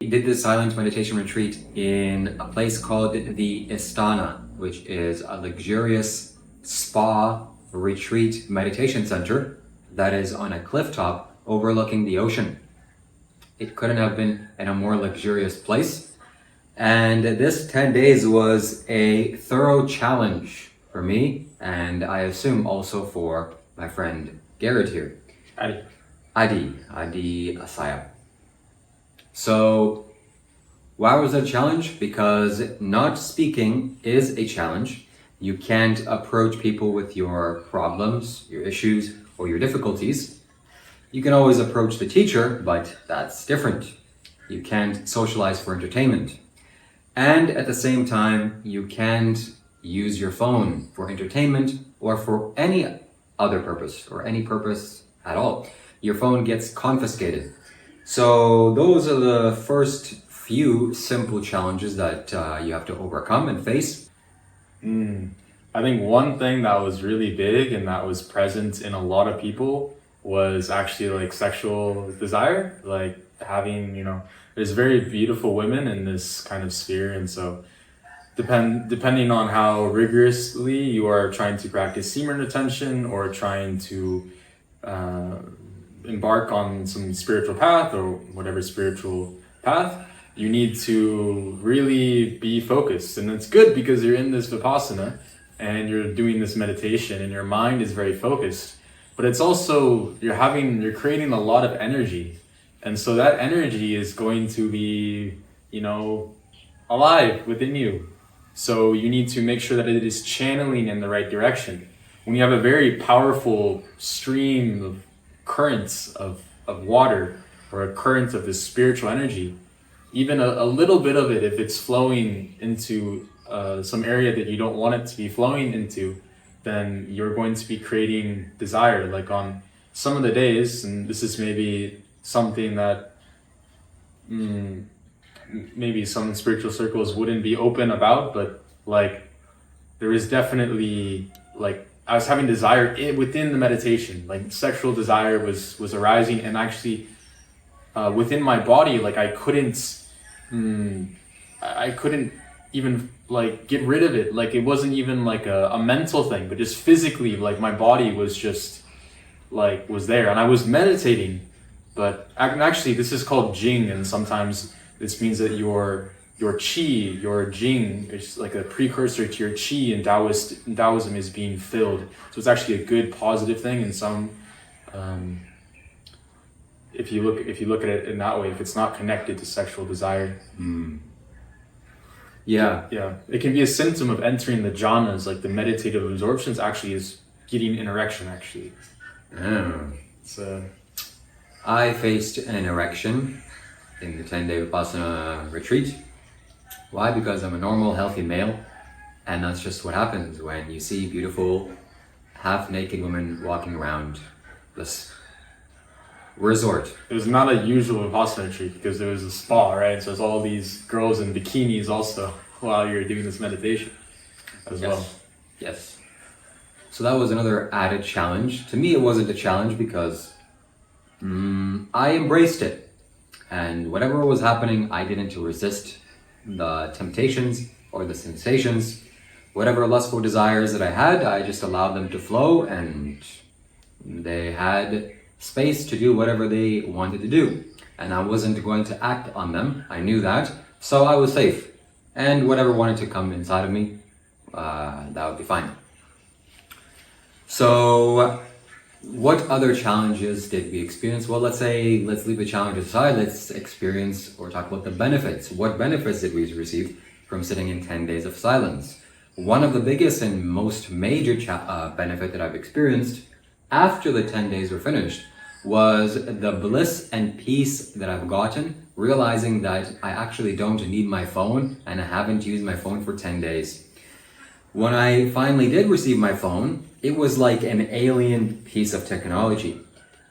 We did this silent meditation retreat in a place called the Istana, which is a luxurious spa retreat meditation center that is on a cliff top overlooking the ocean. It couldn't have been in a more luxurious place. And this 10 days was a thorough challenge for me, and I assume also for my friend Garrett here. Adi Asaya. So, why was it a challenge? Because not speaking is a challenge. You can't approach people with your problems, your issues, or your difficulties. You can always approach the teacher, but that's different. You can't socialize for entertainment. And at the same time, you can't use your phone for entertainment or for any other purpose or any purpose at all. Your phone gets confiscated. So those are the first few simple challenges that you have to overcome and face. I think one thing that was really big and that was present in a lot of people was actually like sexual desire, like having, there's very beautiful women in this kind of sphere, and so depending on how rigorously you are trying to practice semen retention or trying to embark on some spiritual path or whatever spiritual path, you need to really be focused. And it's good because you're in this Vipassana and you're doing this meditation and your mind is very focused, but it's also, you're creating a lot of energy. And so that energy is going to be, alive within you. So you need to make sure that it is channeling in the right direction. When you have a very powerful stream of currents of water or a current of this spiritual energy, even a little bit of it, if it's flowing into some area that you don't want it to be flowing into, then you're going to be creating desire. Like on some of the days, and this is maybe something that maybe some spiritual circles wouldn't be open about, but like there is definitely, like I was having desire within the meditation, like sexual desire was arising, and actually within my body, like I couldn't even like get rid of it. Like it wasn't even like a mental thing, but just physically, like my body was just like was there, and I was meditating. But actually this is called jing, and sometimes this means that your qi, your jing, is like a precursor to your qi, and Taoism is being filled. So it's actually a good positive thing. And some if you look at it in that way, if it's not connected to sexual desire. Yeah, it can be a symptom of entering the jhanas, like the meditative absorptions actually is getting an erection actually. So I faced an erection in the 10-day Vipassana retreat. Why? Because I'm a normal, healthy male, and that's just what happens when you see beautiful, half-naked women walking around this resort. It was not a usual Vipassana retreat because there was a spa, right? So there's all these girls in bikinis also while you're doing this meditation as well. Yes. So that was another added challenge. To me, it wasn't a challenge because I embraced it. And whatever was happening, I didn't resist the temptations or the sensations. Whatever lustful desires that I had, I just allowed them to flow, and they had space to do whatever they wanted to do. And I wasn't going to act on them. I knew that. So I was safe. And whatever wanted to come inside of me, that would be fine. So what other challenges did we experience? Well, let's leave the challenges aside. Let's experience or talk about the benefits. What benefits did we receive from sitting in 10 days of silence? One of the biggest and most major benefit that I've experienced after the 10 days were finished was the bliss and peace that I've gotten, realizing that I actually don't need my phone, and I haven't used my phone for 10 days. When I finally did receive my phone, it was like an alien piece of technology.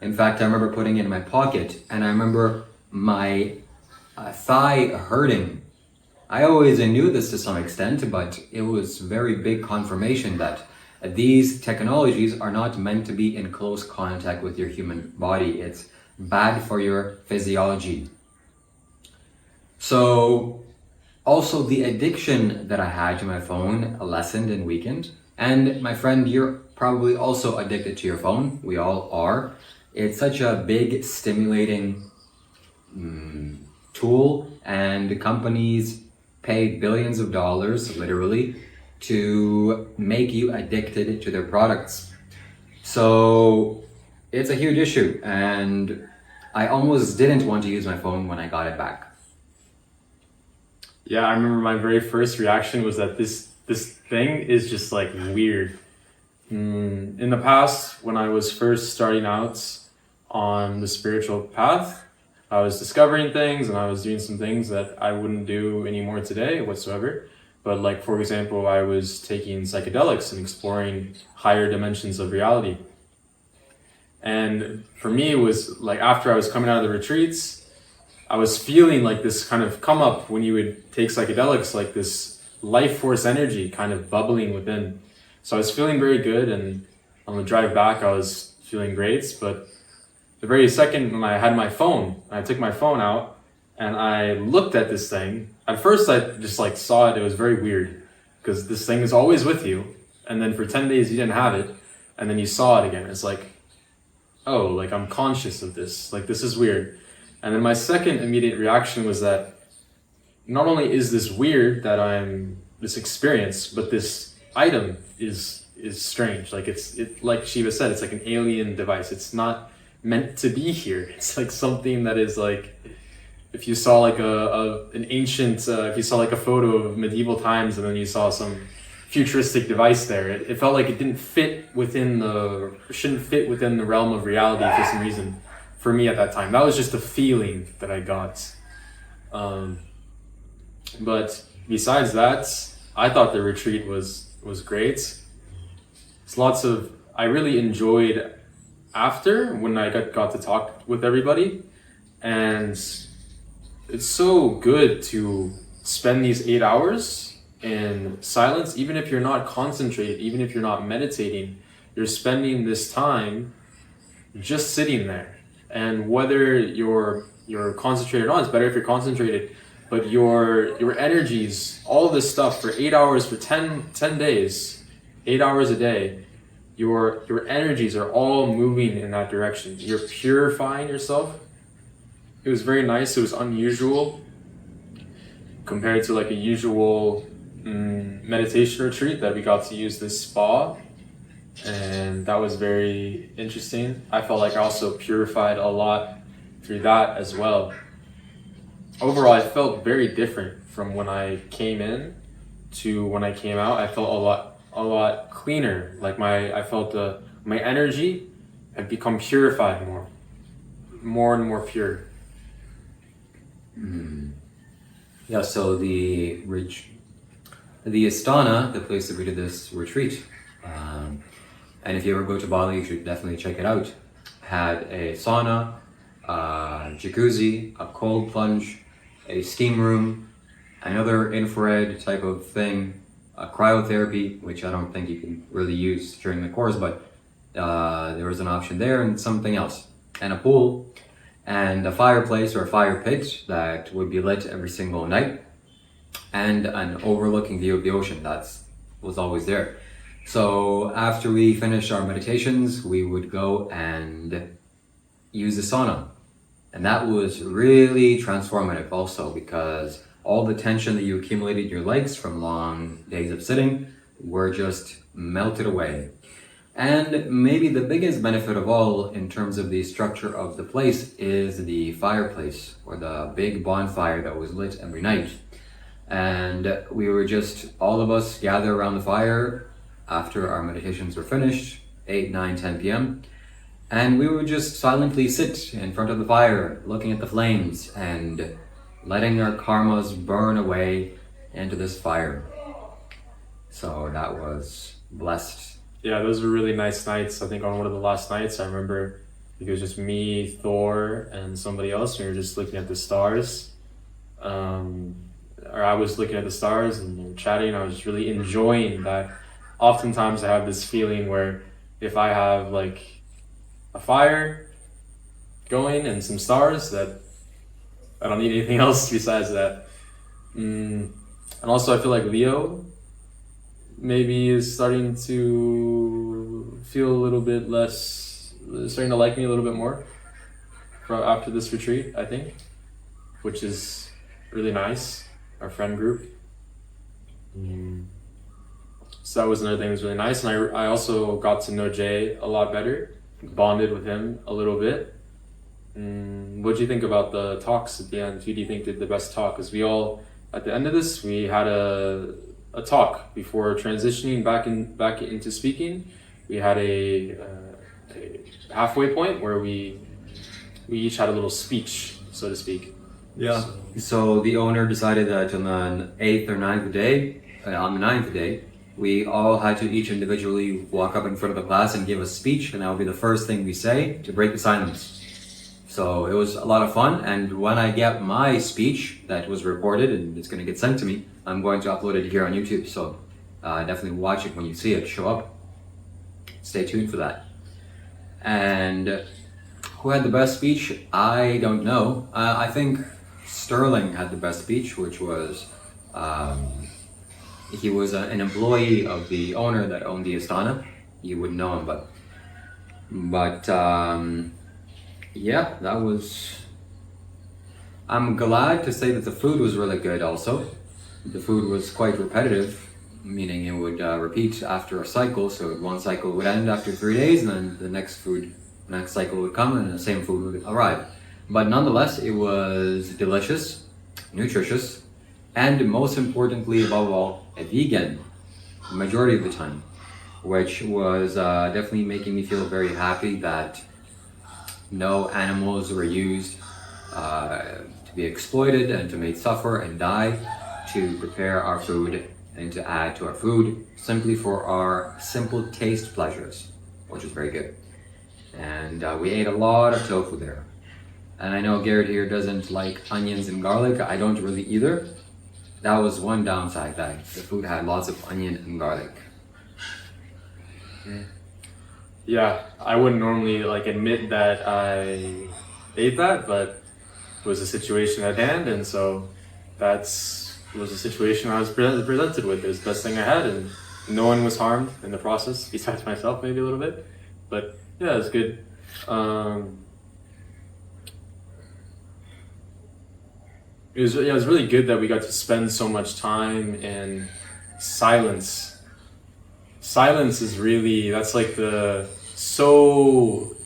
In fact, I remember putting it in my pocket, and I remember my thigh hurting. I always knew this to some extent, but it was very big confirmation that these technologies are not meant to be in close contact with your human body. It's bad for your physiology. So also the addiction that I had to my phone lessened and weakened. And my friend, you're probably also addicted to your phone. We all are. It's such a big, stimulating tool, and companies pay billions of dollars, literally, to make you addicted to their products. So it's a huge issue, and I almost didn't want to use my phone when I got it back. Yeah, I remember my very first reaction was that this thing is just like weird. In the past, when I was first starting out on the spiritual path, I was discovering things and I was doing some things that I wouldn't do anymore today whatsoever. But like, for example, I was taking psychedelics and exploring higher dimensions of reality. And for me, it was like after I was coming out of the retreats, I was feeling like this kind of come up when you would take psychedelics, like this life force energy kind of bubbling within. So I was feeling very good, and on the drive back, I was feeling great. But the very second when I had my phone, I took my phone out and I looked at this thing. At first, I just like saw it. It was very weird because this thing is always with you, and then for 10 days you didn't have it, and then you saw it again. It's like, oh, like I'm conscious of this. Like this is weird. And then my second immediate reaction was that not only is this weird that I'm this experience, but this item is strange. Like like Shiva said, it's like an alien device. It's not meant to be here. It's like something that is like, if you saw like an ancient, if you saw like a photo of medieval times and then you saw some futuristic device there, it felt like it didn't fit within shouldn't fit within the realm of reality for some reason. For me at that time, that was just a feeling that I got. But besides that, I thought the retreat was great. It's lots of, I really enjoyed after when I got to talk with everybody, and it's so good to spend these 8 hours in silence. Even if you're not concentrated, even if you're not meditating, you're spending this time just sitting there. And whether you're concentrated or not, it's better if you're concentrated, but your energies, all of this stuff for 8 hours, for 10 days, 8 hours a day, your energies are all moving in that direction. You're purifying yourself. It was very nice. It was unusual compared to like a usual meditation retreat that we got to use this spa, and that was very interesting. I felt like I also purified a lot through that as well. Overall, I felt very different from when I came in to when I came out. I felt a lot cleaner. Like I felt my energy had become purified more and more pure. Yeah, so the Astana, the place that we did this retreat, and if you ever go to Bali, you should definitely check it out, had a sauna, jacuzzi, a cold plunge, a steam room, another infrared type of thing, a cryotherapy, which I don't think you can really use during the course, but there was an option there, and something else, and a pool, and a fireplace or a fire pit that would be lit every single night, and an overlooking view of the ocean that was always there. So after we finished our meditations, we would go and use the sauna. And that was really transformative also, because all the tension that you accumulated in your legs from long days of sitting were just melted away. And maybe the biggest benefit of all in terms of the structure of the place is the fireplace, or the big bonfire that was lit every night. And we were just, all of us gather around the fire after our meditations were finished, 8, 9, 10 p.m. And we would just silently sit in front of the fire, looking at the flames and letting our karmas burn away into this fire. So that was blessed. Yeah, those were really nice nights. I think on one of the last nights, I remember it was just me, Thor, and somebody else. We were just looking at the stars. Or I was looking at the stars and chatting. I was really enjoying that. Oftentimes I have this feeling where if I have like a fire going and some stars, that I don't need anything else besides that. And also, I feel like Leo maybe is starting to feel a little bit less, starting to like me a little bit more after this retreat, I think, which is really nice. Our friend group. So that was another thing that was really nice. And I also got to know Jay a lot better, bonded with him a little bit. What do you think about the talks at the end? Who do you think did the best talk? Because we all, at the end of this, we had a talk before transitioning back into speaking. We had a halfway point where we each had a little speech, so to speak. Yeah. So the owner decided that on the 8th or 9th day, on the 9th day, we all had to each individually walk up in front of the class and give a speech, and that would be the first thing we say to break the silence. So it was a lot of fun, and when I get my speech that was recorded and it's going to get sent to me, I'm going to upload it here on YouTube. So definitely watch it when you see it show up. Stay tuned for that. And who had the best speech? I don't know. I think Sterling had the best speech, which was he was an employee of the owner that owned the Astana. You wouldn't know him, but yeah, that was. I'm glad to say that the food was really good. Also, the food was quite repetitive, meaning it would repeat after a cycle. So one cycle would end after 3 days, and then the next cycle would come, and the same food would arrive. But nonetheless, it was delicious, nutritious, and most importantly, above all, a vegan, the majority of the time, which was definitely making me feel very happy that no animals were used to be exploited and to make suffer and die to prepare our food and to add to our food simply for our simple taste pleasures, which is very good. And we ate a lot of tofu there. And I know Garrett here doesn't like onions and garlic. I don't really either. That was one downside, that the food had lots of onion and garlic. Yeah, I wouldn't normally admit that I ate that, but it was a situation at hand, and so was a situation I was presented with. It was the best thing I had, and no one was harmed in the process, besides myself maybe a little bit. But yeah, it was good. It was really good that we got to spend so much time in silence. Silence is really, that's so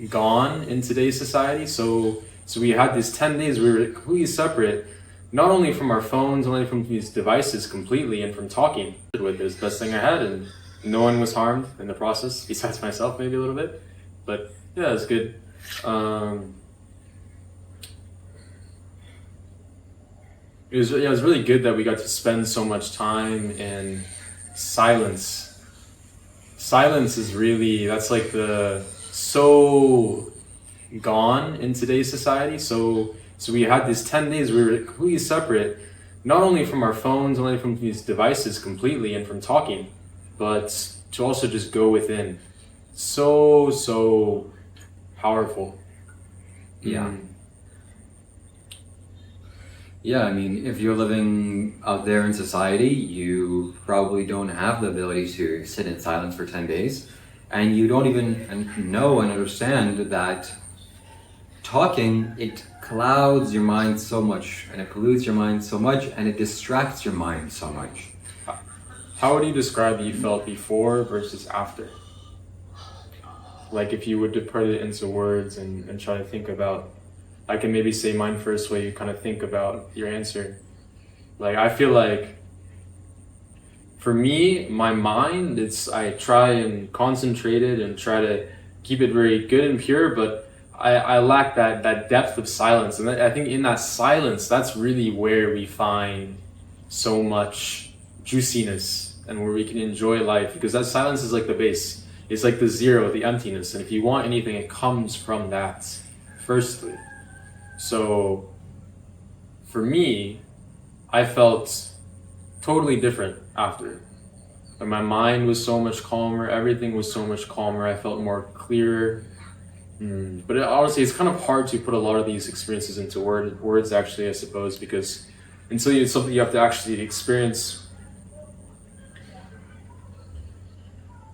gone in today's society. So we had these 10 days we were completely separate, not only from our phones, not only from these devices completely, and from talking with. It was the best thing I had, and no one was harmed in the process, besides myself maybe a little bit. But yeah, it was good. It was really good that we got to spend so much time in silence. Silence is really, that's so gone in today's society. So we had these 10 days we were completely separate, not only from our phones, not only from these devices completely, and from talking, but to also just go within. So powerful. Yeah. Yeah, I mean, if you're living out there in society, you probably don't have the ability to sit in silence for 10 days. And you don't even know and understand that talking, it clouds your mind so much, and it pollutes your mind so much, and it distracts your mind so much. How would you describe you felt before versus after? Like if you were to put it into words and try to think about, I can maybe say mine first while you kind of think about your answer. I feel like for me, my mind, I try and concentrate it and try to keep it very good and pure, but I lack that depth of silence. And I think in that silence, that's really where we find so much juiciness and where we can enjoy life, because that silence is like the base. It's like the zero, the emptiness. And if you want anything, it comes from that, firstly. So for me, I felt totally different after. And my mind was so much calmer, everything was so much calmer, I felt more clearer, But honestly, it's kind of hard to put a lot of these experiences into words actually, I suppose, because until it's something you have to actually experience.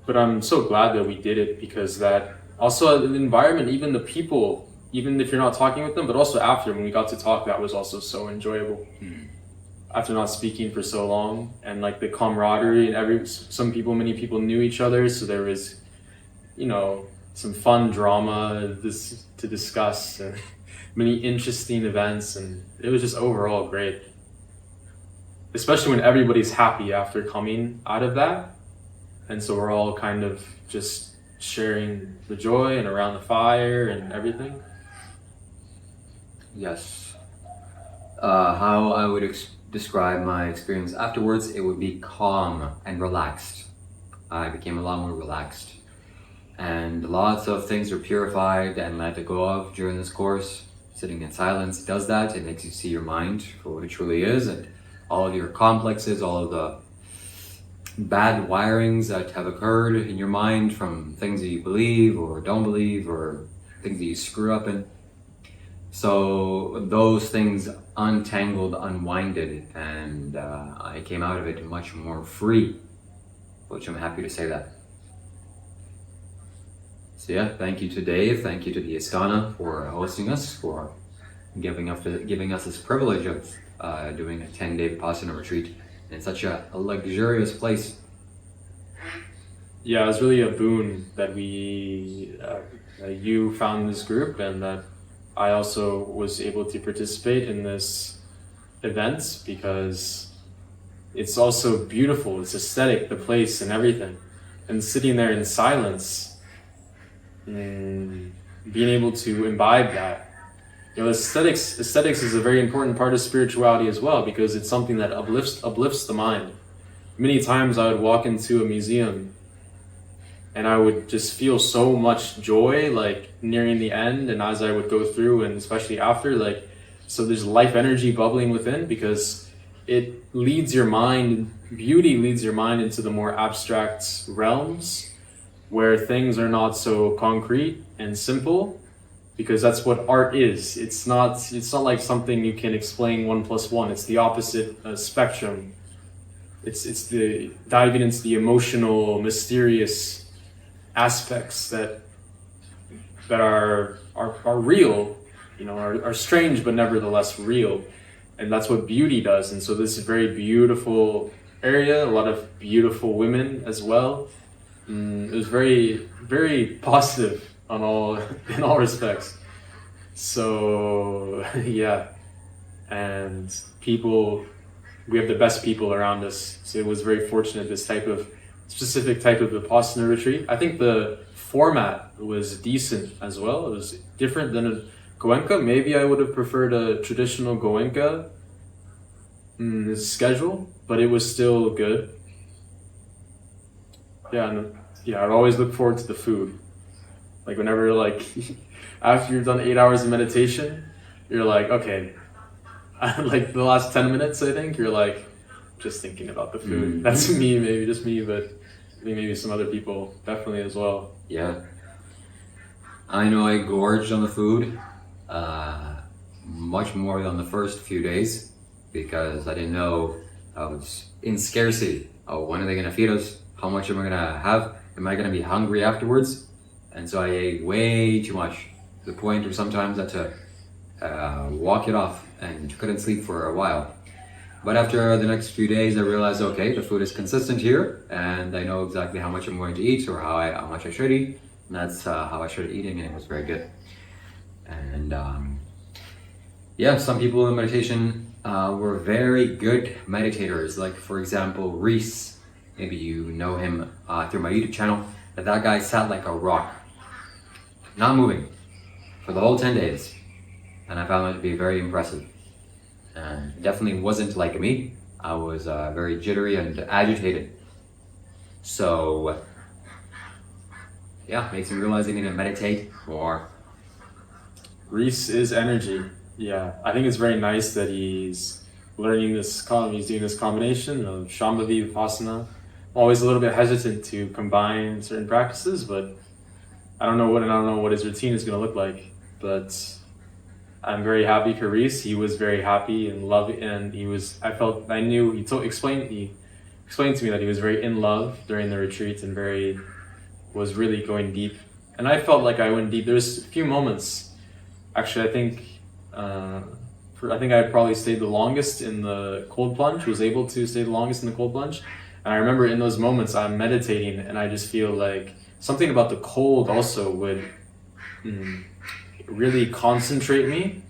But I'm so glad that we did it, because that also the environment, even the people, even if you're not talking with them, but also after when we got to talk, that was also so enjoyable. After not speaking for so long, and like the camaraderie, and many people knew each other, so there was, some fun drama to discuss, and many interesting events, and it was just overall great. Especially when everybody's happy after coming out of that, and so we're all kind of just sharing the joy and around the fire and everything. Yes. How I would describe my experience afterwards, it would be calm and relaxed. I became a lot more relaxed. And lots of things are purified and let go of during this course. Sitting in silence does that. It makes you see your mind for what it truly is, and all of your complexes, all of the bad wirings that have occurred in your mind from things that you believe or don't believe, or things that you screw up in. So those things untangled, unwinded, and I came out of it much more free, which I'm happy to say that. So yeah, thank you to Dave, thank you to the Istana for hosting us, for giving us this privilege of doing a 10-day Vipassana retreat in such a luxurious place. Yeah, it was really a boon that you found this group, and that I also was able to participate in this event, because it's also beautiful, it's aesthetic, the place and everything. And sitting there in silence, being able to imbibe that. Aesthetics is a very important part of spirituality as well, because it's something that uplifts the mind. Many times I would walk into a museum and I would just feel so much joy, like nearing the end, and as I would go through, and especially after, so there's life energy bubbling within, because beauty leads your mind into the more abstract realms, where things are not so concrete and simple, because that's what art is. It's not like something you can explain 1 + 1. It's the opposite spectrum. It's the diving into the emotional, mysterious aspects that are real, are strange but nevertheless real, and that's what beauty does. And so this is a very beautiful area, a lot of beautiful women as well. It was very, very positive in all respects. So yeah, and we have the best people around us. So it was very fortunate, this specific type of Vipassana retreat. I think the format was decent as well. It was different than a Goenka. Maybe I would have preferred a traditional Goenka schedule, but it was still good. Yeah, I'd always look forward to the food. Like whenever, after you've done 8 hours of meditation, you're like, okay, like the last 10 minutes, I think, you're like, just thinking about the food. That's me, maybe just me, but I think maybe some other people definitely as well. Yeah. I know I gorged on the food much more than the first few days, because I didn't know I was in scarcity. Oh, when are they going to feed us? How much am I going to have? Am I going to be hungry afterwards? And so I ate way too much, to the point where sometimes I had to walk it off and couldn't sleep for a while. But after the next few days, I realized, okay, the food is consistent here, and I know exactly how much I'm going to eat, or how much I should eat, and that's how I started eating, and it was very good. And yeah, some people in meditation were very good meditators. Like, for example, Reese, maybe you know him through my YouTube channel, that guy sat like a rock, not moving, for the whole 10 days. And I found that to be very impressive. And it definitely wasn't like me. I was very jittery and agitated. So yeah, makes me realize I need to meditate more. Reese is energy. Yeah, I think it's very nice that he's doing this combination of Shambhavi Vipassana. I'm always a little bit hesitant to combine certain practices, but I don't know what his routine is going to look like, but I'm very happy for Reese. He was very happy and I knew he explained to me that he was very in love during the retreat and was really going deep. And I felt like I went deep. There's a few moments, actually, I think I probably stayed the longest in the cold plunge, was able to stay the longest in the cold plunge. And I remember in those moments I'm meditating and I just feel like something about the cold also would really concentrate me.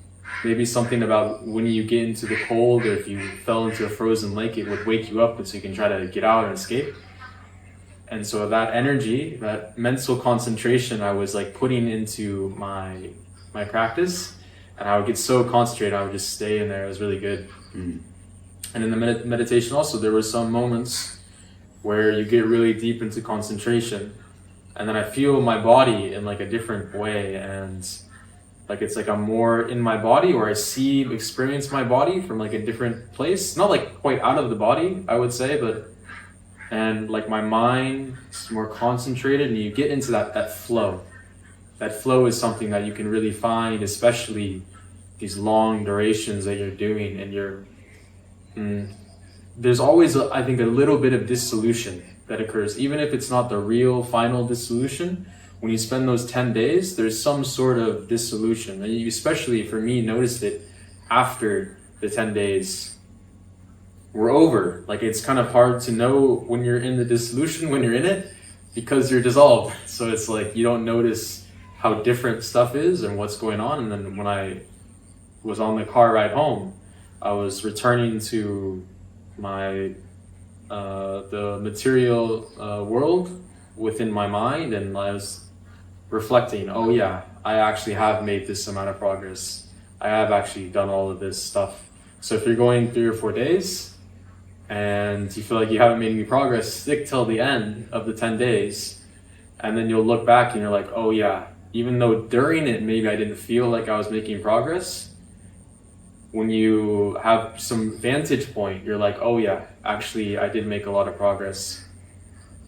Maybe something about when you get into the cold, or if you fell into a frozen lake, it would wake you up and so you can try to get out and escape. And so that energy, that mental concentration I was like putting into my practice, and I would get so concentrated, I would just stay in there. It was really good. And in the meditation also, there were some moments where you get really deep into concentration, and then I feel my body in like a different way, and like it's like I'm more in my body, or experience my body from like a different place. Not like quite out of the body, I would say, and like my mind is more concentrated, and you get into that flow. That flow is something that you can really find, especially these long durations that you're doing, and there's always, I think, a little bit of dissolution that occurs, even if it's not the real final dissolution. When you spend those 10 days, there's some sort of dissolution. And you, especially for me, noticed it after the 10 days were over. Like, it's kind of hard to know when you're in the dissolution, when you're in it, because you're dissolved. So it's like you don't notice how different stuff is and what's going on. And then when I was on the car ride home, I was returning to my the material world within my mind, and I was reflecting, oh yeah, I actually have made this amount of progress. I have actually done all of this stuff. So if you're going 3 or 4 days and you feel like you haven't made any progress, stick till the end of the 10 days, and then you'll look back and you're like, oh yeah, even though during it maybe I didn't feel like I was making progress, when you have some vantage point, you're like, oh yeah, actually I did make a lot of progress.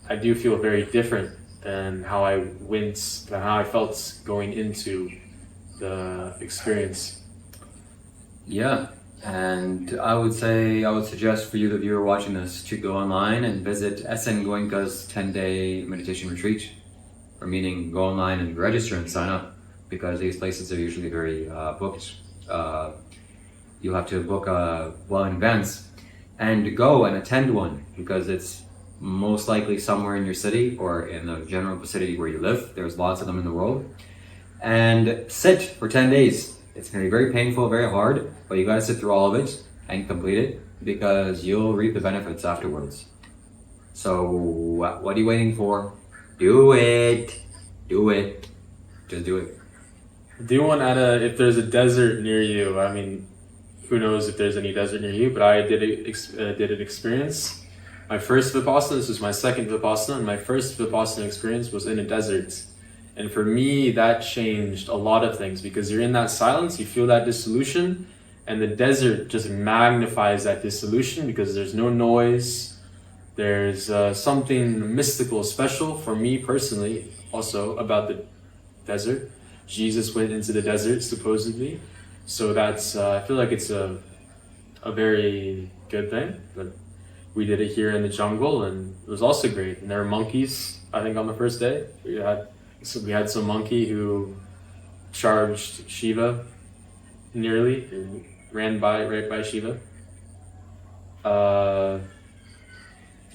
I do feel very different than how I felt going into the experience. Yeah, and I would suggest for you, the viewer watching this, to go online and visit SN Goenka's 10-day meditation retreat, or meaning go online and register and sign up, because these places are usually very booked. You'll have to book well in advance and go and attend one, because it's most likely somewhere in your city or in the general vicinity where you live. There's lots of them in the world. And sit for 10 days. It's going to be very painful, very hard, but you got to sit through all of it and complete it, because you'll reap the benefits afterwards. So what are you waiting for? Do it. Do it. Just do it. Do one if there's a desert near you. I mean, who knows if there's any desert near you, but I did an experience. My first Vipassana, this was my second Vipassana, and my first Vipassana experience was in a desert. And for me, that changed a lot of things, because you're in that silence, you feel that dissolution, and the desert just magnifies that dissolution because there's no noise. There's something mystical, special for me personally, also about the desert. Jesus went into the desert, supposedly. So that's, I feel like it's a very good thing. But we did it here in the jungle, and it was also great. And there were monkeys, I think, on the first day. We had some monkey who charged Shiva nearly, and ran right by Shiva.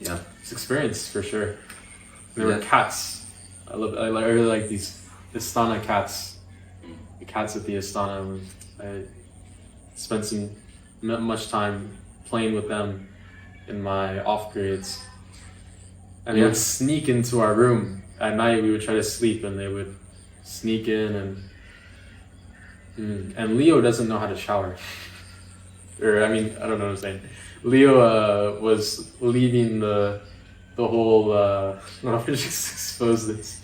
Yeah, it's experience for sure. There were cats. I really like these Astana cats. The cats at the Astana. I spent much time playing with them in my off periods. And they would sneak into our room. At night we would try to sleep, and they would sneak in, and Leo doesn't know how to shower. Or, I mean, I don't know what I'm saying. Leo was leaving the whole, I don't know if I just expose this.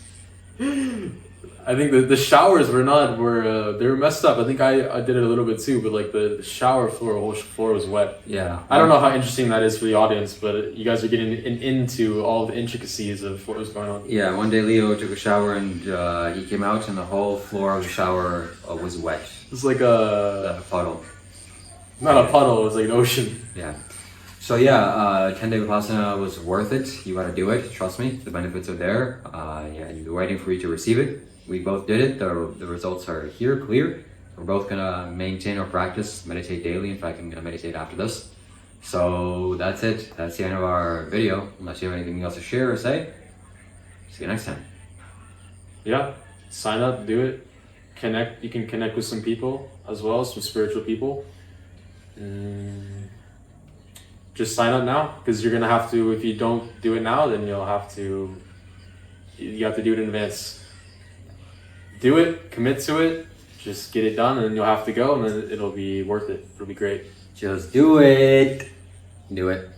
I think the showers they were messed up. I think I did it a little bit too, but like the shower floor, the whole floor was wet. Yeah. I don't know how interesting that is for the audience, but you guys are getting into all the intricacies of what was going on. Yeah, one day Leo took a shower and he came out and the whole floor of the shower was wet. It's like a puddle. not a puddle. It was like an ocean. Yeah. So yeah, 10-day Vipassana was worth it. You gotta do it. Trust me, the benefits are there. Yeah, you're waiting for you to receive it. We both did it. The results are here, clear. We're both gonna maintain our practice, meditate daily. In fact, I'm gonna meditate after this. So that's it. That's the end of our video. Unless you have anything else to share or say. See you next time. Yeah, sign up, do it. Connect. You can connect with some people as well, some spiritual people. Just sign up now, because you're gonna have to. If you don't do it now, then you have to do it in advance. Do it, commit to it, just get it done, and then you'll have to go, and then it'll be worth it. It'll be great. Just do it. Do it.